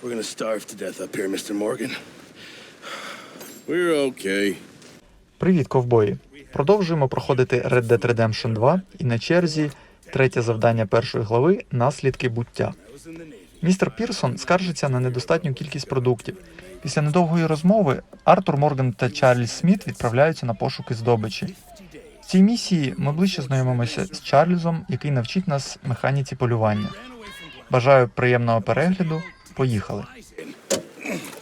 We're gonna starve to death up here, Mr. Morgan. We're okay. Привіт, ковбої! Продовжуємо проходити Red Dead Redemption 2 і на черзі третє завдання першої глави «Наслідки буття». Містер Пірсон скаржиться на недостатню кількість продуктів. Після недовгої розмови Артур Морган та Чарльз Сміт відправляються на пошуки здобичі. В цій місії ми ближче знайомимося з Чарльзом, який навчить нас механіці полювання. Бажаю приємного перегляду. Поїхали!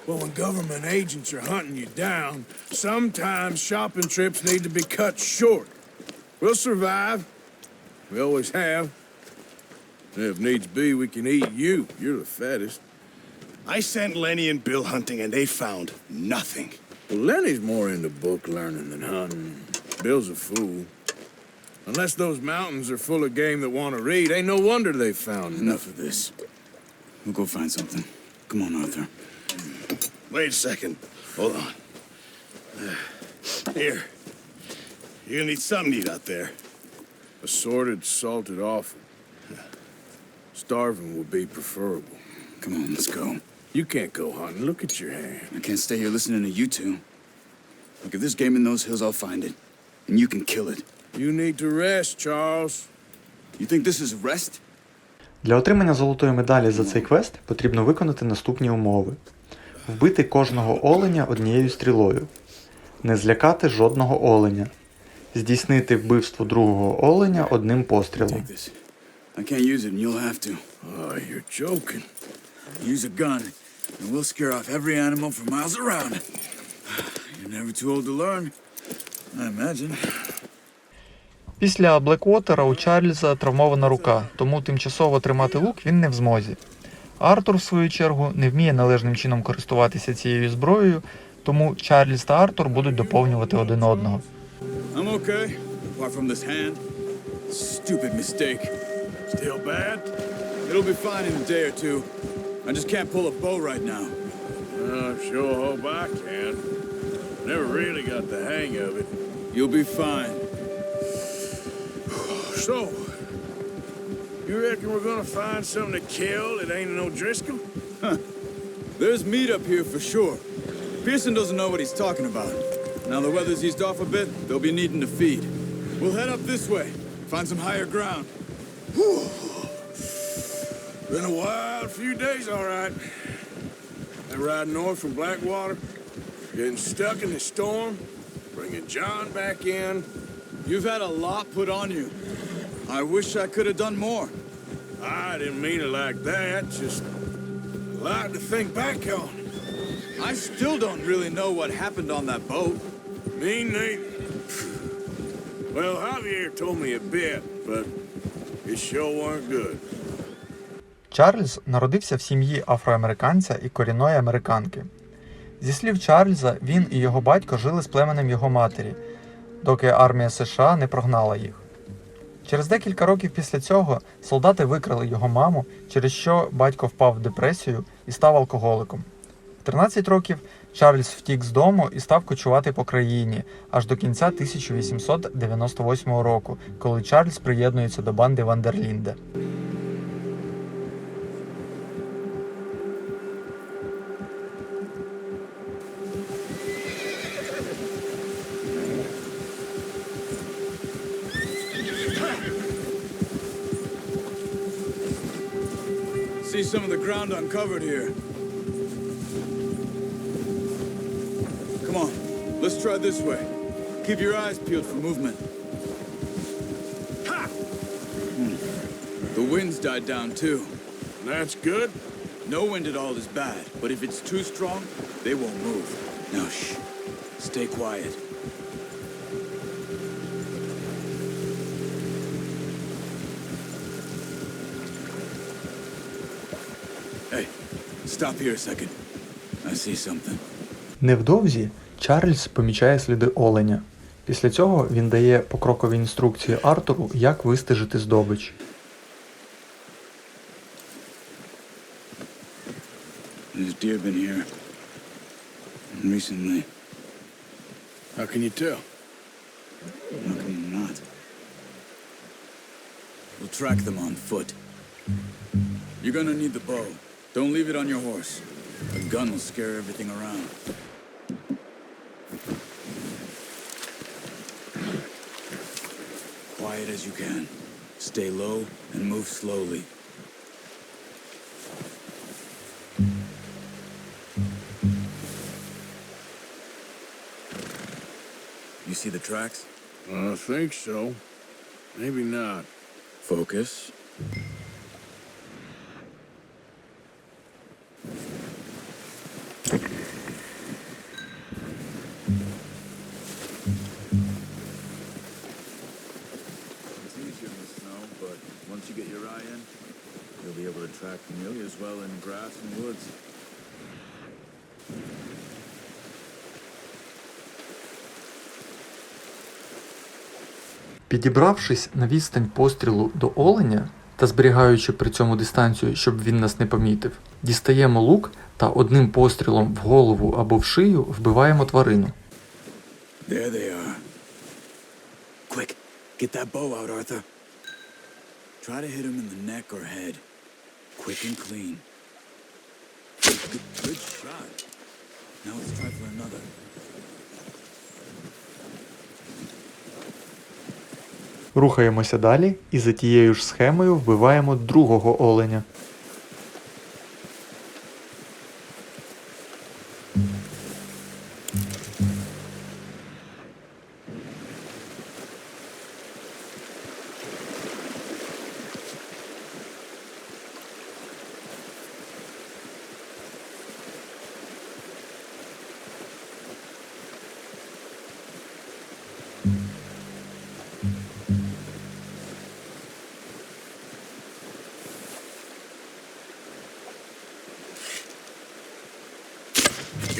Well, when government agents are hunting you down, sometimes shopping trips need to be cut short. We'll survive. We always have. If needs be, we can eat you. You're the fattest. I sent Lenny and Bill hunting, and they found nothing. Well, Lenny's more into book learning than hunting. Bill's a fool. Unless those mountains are full of game that want to read, ain't no wonder they found Enough of this. We'll go find something. Come on, Arthur. Wait a second. Hold on. Here. You're gonna need something to eat out there. Assorted, salted offal. Starving would be preferable. Come on, let's go. You can't go hunting. Look at your hand. I can't stay here listening to you two. Look, if there's game in those hills, I'll find it. And you can kill it. You need to rest, Charles. You think this is rest? Для отримання золотої медалі за цей квест потрібно виконати наступні умови. Вбити кожного оленя однією стрілою. Не злякати жодного оленя. Здійснити вбивство другого оленя одним пострілом. Take this. I can't use it, and you'll have to. Oh, you're joking. Use a gun, and we'll scare off every animal for miles around. You're never too old to learn, I imagine. Після Блеквотера у Чарльза травмована рука, тому тимчасово тримати лук він не в змозі. Артур, в свою чергу, не вміє належним чином користуватися цією зброєю, тому Чарльз та Артур будуть доповнювати один одного. I'm okay, apart from this hand. Stupid mistake. Still bad? It'll be fine in a day or two. I just can't pull a bow right now. Sure hope I can. Never really got the hang of it. You'll be fine. So, you reckon we're gonna find something to kill that ain't no Driscoll? There's meat up here for sure. Pearson doesn't know what he's talking about. Now the weather's eased off a bit, they'll be needing to feed. We'll head up this way, find some higher ground. Whew. Been a wild few days, all right. That ride north from Blackwater, getting stuck in the storm, bringing John back in. You've had a lot put on you. I wish I could have done more. I didn't mean it like that, just a lot to think back on. I still don't really know what happened on that boat. Me neither. Well, Javier told me a bit, but it sure weren't good. Чарльз народився в сім'ї афроамериканця і корінної американки. Зі слів Чарльза, він і його батько жили з племенем його матері, доки армія США не прогнала їх. Через декілька років після цього солдати викрали його маму, через що батько впав в депресію і став алкоголиком. В 13 років Чарльз втік з дому і став кочувати по країні, аж до кінця 1898 року, коли Чарльз приєднується до банди Вандерлінде. See some of the ground uncovered here. Come on, let's try this way. Keep your eyes peeled for movement. Ha! The wind's died down too. That's good. No wind at all is bad, but if it's too strong, they won't move. Now shh, stay quiet. Hey, stop here a second. I see something. Невдовзі Чарльз помічає сліди оленя. Після цього він дає покрокові інструкції Артуру, як вистежити здобич. There's deer been here recently. How can you tell? How can you not? We'll track them on foot. You're gonna need the bow. Don't leave it on your horse. A gun will scare everything around. Quiet as you can. Stay low and move slowly. You see the tracks? I think so. Maybe not. Focus. It's easier in the snow, but once you get your eye in, you'll be able to track nearly as well in grass and woods. Підібравшись на відстань пострілу до оленя та зберігаючи при цьому дистанцію, щоб він нас не помітив, дістаємо лук та одним пострілом в голову або в шию вбиваємо тварину. There they are. Quick, get that bow out, Arthur. Try to hit him in the neck or head. Quick and clean. Good shot. Now let's try for another. Рухаємося далі і за тією ж схемою вбиваємо другого оленя.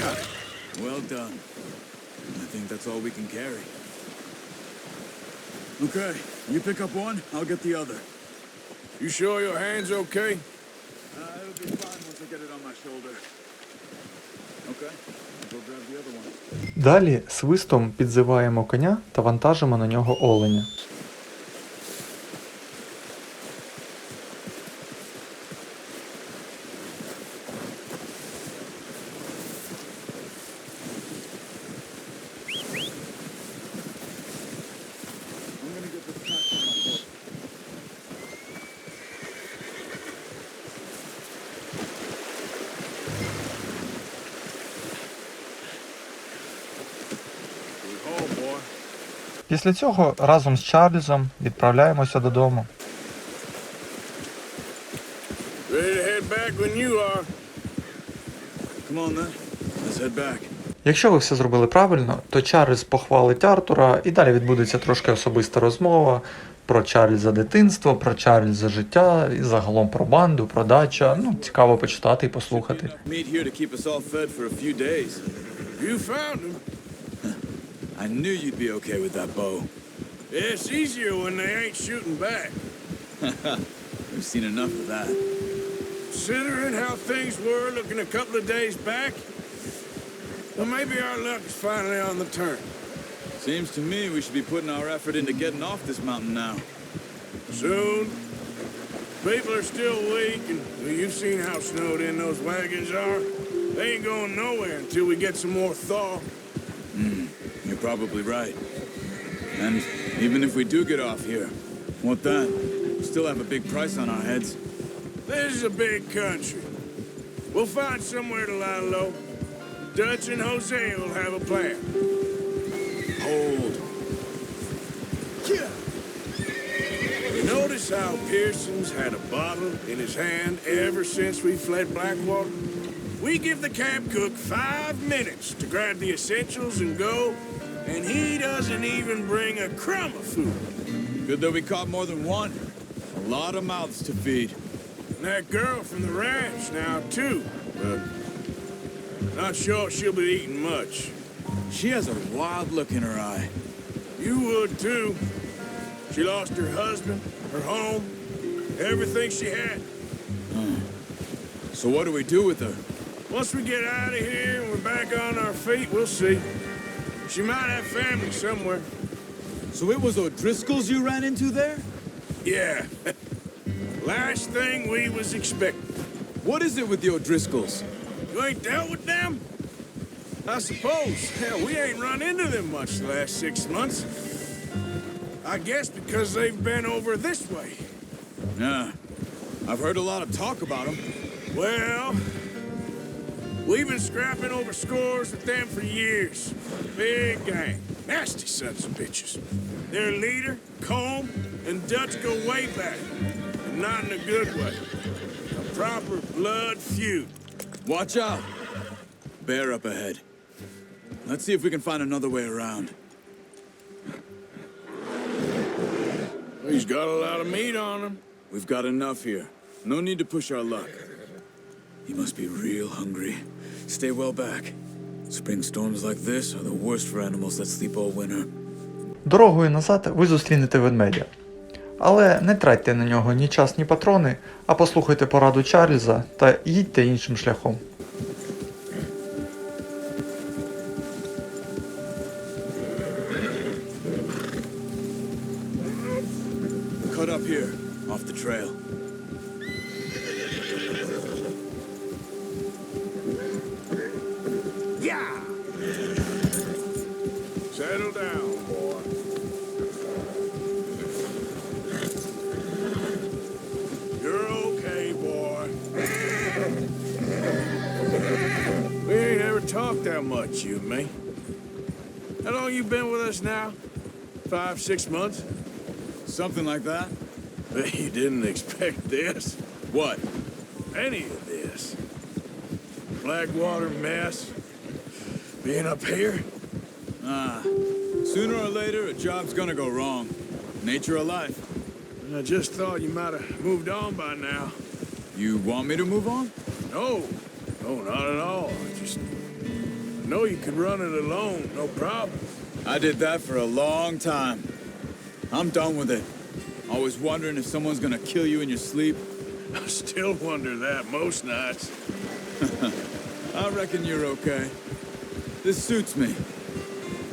Got it. Well done. I think that's all we can carry. Okay, you pick up one, I'll get the other. You sure your hand's okay? It'll be fine once I get it on my shoulder. Okay, I'll go grab the other one. Далі свистом підзиваємо коня та вантажимо на нього оленя. I'm gonna get the tracks on my horse. Good haul, boy. Після цього разом з Чарльзом відправляємося додому. Ready to head back when you are. Come on then, let's head back. Якщо ви все зробили правильно, то Чарльз похвалить Артура і далі відбудеться трошки особиста розмова про Чарльза дитинство, про Чарльза життя і загалом про банду, про дача. Ну, цікаво почитати і послухати. Meet here to keep us all fed for a few days. You found him. I knew you'd be okay with that bow. It's easier when they ain't shooting back. We've seen enough of that. Considering how things were looking a couple of days back, well, maybe our luck is finally on the turn. Seems to me we should be putting our effort into getting off this mountain now. Soon. People are still weak, and well, you've seen how snowed in those wagons are. They ain't going nowhere until we get some more thaw. You're probably right. And even if we do get off here, what then? We still have a big price on our heads. This is a big country. We'll find somewhere to lie low. Dutch and Jose will have a plan. Hold. You notice how Pearson's had a bottle in his hand ever since we fled Blackwater? We give the camp cook 5 minutes to grab the essentials and go, and he doesn't even bring a crumb of food. Good that we caught more than one. A lot of mouths to feed. And that girl from the ranch now, too, but not sure she'll be eating much. She has a wild look in her eye. You would, too. She lost her husband, her home, everything she had. So what do we do with her? Once we get out of here and we're back on our feet, we'll see. She might have family somewhere. So it was O'Driscoll's you ran into there? Yeah. Last thing we was expecting. What is it with the O'Driscolls? You ain't dealt with them? I suppose. Hell, we ain't run into them much the last 6 months. I guess because they've been over this way. Yeah, I've heard a lot of talk about them. Well, we've been scrapping over scores with them for years. Big gang. Nasty sons of bitches. Their leader, Combe, and Dutch go way back. And not in a good way. A proper blood feud. Watch out. Bear up ahead. Let's see if we can find another way around. He's got a lot of meat on him. We've got enough here. No need to push our luck. He must be real hungry. Stay well back. Spring storms like this are the worst for animals that sleep all winter. Дорогою назад ви зустрінете ведмедя. Але не тратьте на нього ні час, ні патрони, а послухайте пораду Чарльза та їдьте іншим шляхом. Cut up here, off the trail. Yeah! Settle down, boy. You're okay, boy. We ain't ever talked that much, you and me. How long you been with us now? 5, 6 months? Something like that? Bet you didn't expect this. What? Any of this. Blackwater mess. Being up here? Sooner or later, a job's gonna go wrong. Nature of life. I just thought you might have moved on by now. You want me to move on? No, not at all. I know you could run it alone, no problem. I did that for a long time. I'm done with it. Always wondering if someone's gonna kill you in your sleep. I still wonder that most nights. I reckon you're okay. This suits me.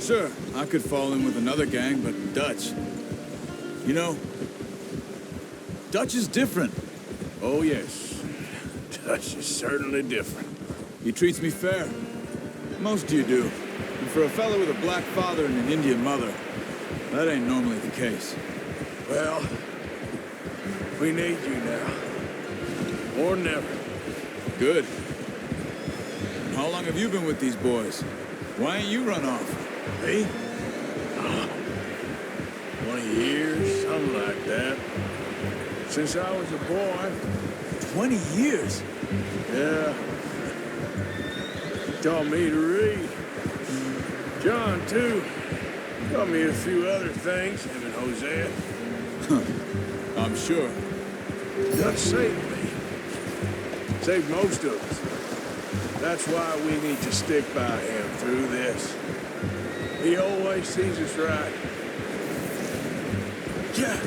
Sure, I could fall in with another gang, but Dutch. You know, Dutch is different. Oh, yes. Dutch is certainly different. He treats me fair. Most of you do. And for a fellow with a black father and an Indian mother, that ain't normally the case. Well, we need you now. Or never. Good. And how long have you been with these boys? Why ain't you run off? Me? 20 years, something like that. Since I was a boy. 20 years? Yeah. Taught me to read. John, too. Taught me a few other things, him and Hosea. I'm sure. Dutch saved me. Saved most of us. That's why we need to stick by him through this. He always sees us right. Yeah.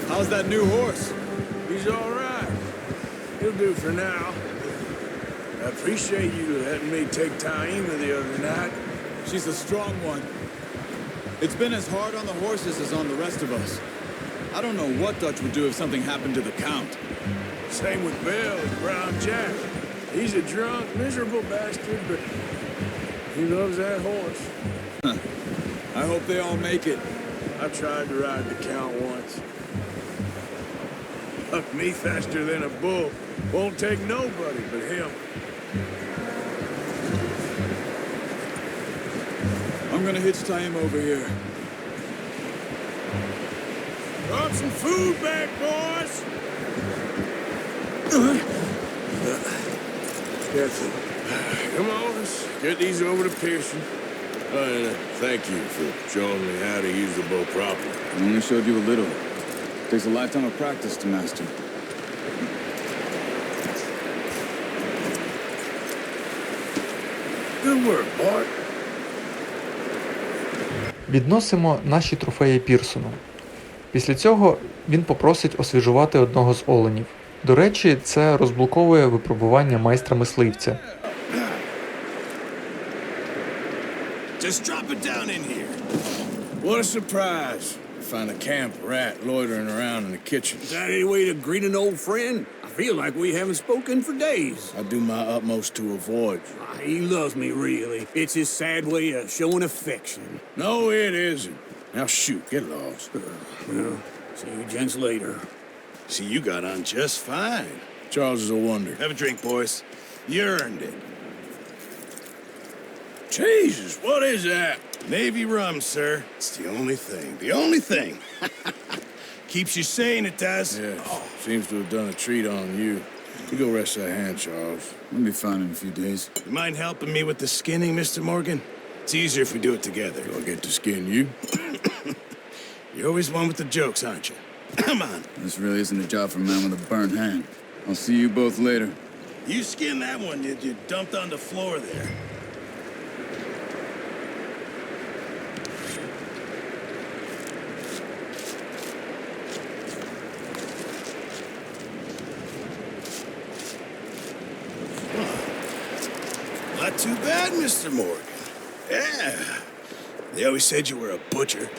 How's that new horse? He's all right. He'll do for now. I appreciate you letting me take Taima the other night. She's a strong one. It's been as hard on the horses as on the rest of us. I don't know what Dutch would do if something happened to the Count. Same with Bill and Brown Jack. He's a drunk, miserable bastard, but he loves that horse. I hope they all make it. I tried to ride the Count once. Bucked me faster than a bull. Won't take nobody but him. I'm gonna hitch Taim over here. Brought some food back, boys. That's it. Come on, let's get these over to Pearson. Thank you for showing me how to use the bow properly. I only showed you a little. Takes a lifetime of practice to master. Good work, Bart. Відносимо наші трофеї Пірсону. Після цього він попросить освіжувати одного з оленів. До речі, це розблоковує випробування майстра-мисливця. Just drop it down in here. What a surprise. Find a camp rat loitering around in the kitchen. Is that any way to greet an old friend? I feel like we haven't spoken for days. I do my utmost to avoid you. He loves me, really. It's his sad way of showing affection. No, it isn't. Now shoot, get lost. Well, see you gents later. See, you got on just fine. Charles is a wonder. Have a drink, boys. You earned it. Jesus, what is that? Navy rum, sir. It's the only thing. The only thing. Keeps you sane, it does. Yeah, seems to have done a treat on you. You go rest that hand, Charles. I'll be fine in a few days. You mind helping me with the skinning, Mr. Morgan? It's easier if we do it together. Do I get to skin you? You're always one with the jokes, aren't you? Come on. This really isn't a job for a man with a burnt hand. I'll see you both later. You skinned that one you dumped on the floor there. Not too bad, Mr. Morgan. Yeah. They always said you were a butcher.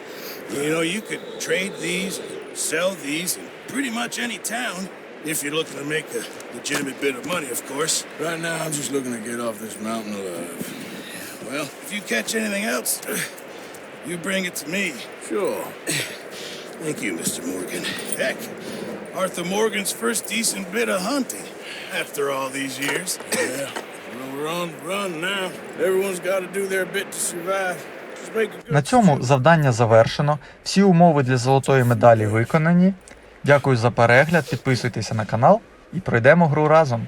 You know, you could trade these, sell these in pretty much any town, if you're looking to make a legitimate bit of money, of course. Right now, I'm just looking to get off this mountain alive. Well, if you catch anything else, you bring it to me. Sure. Thank you, Mr. Morgan. Heck, Arthur Morgan's first decent bit of hunting after all these years. Yeah. Well, we're on the run now. Everyone's got to do their bit to survive. Just make a good На цьому завдання завершено. Всі умови для золотої медалі виконані. Дякую за перегляд, підписуйтеся на канал і пройдемо гру разом.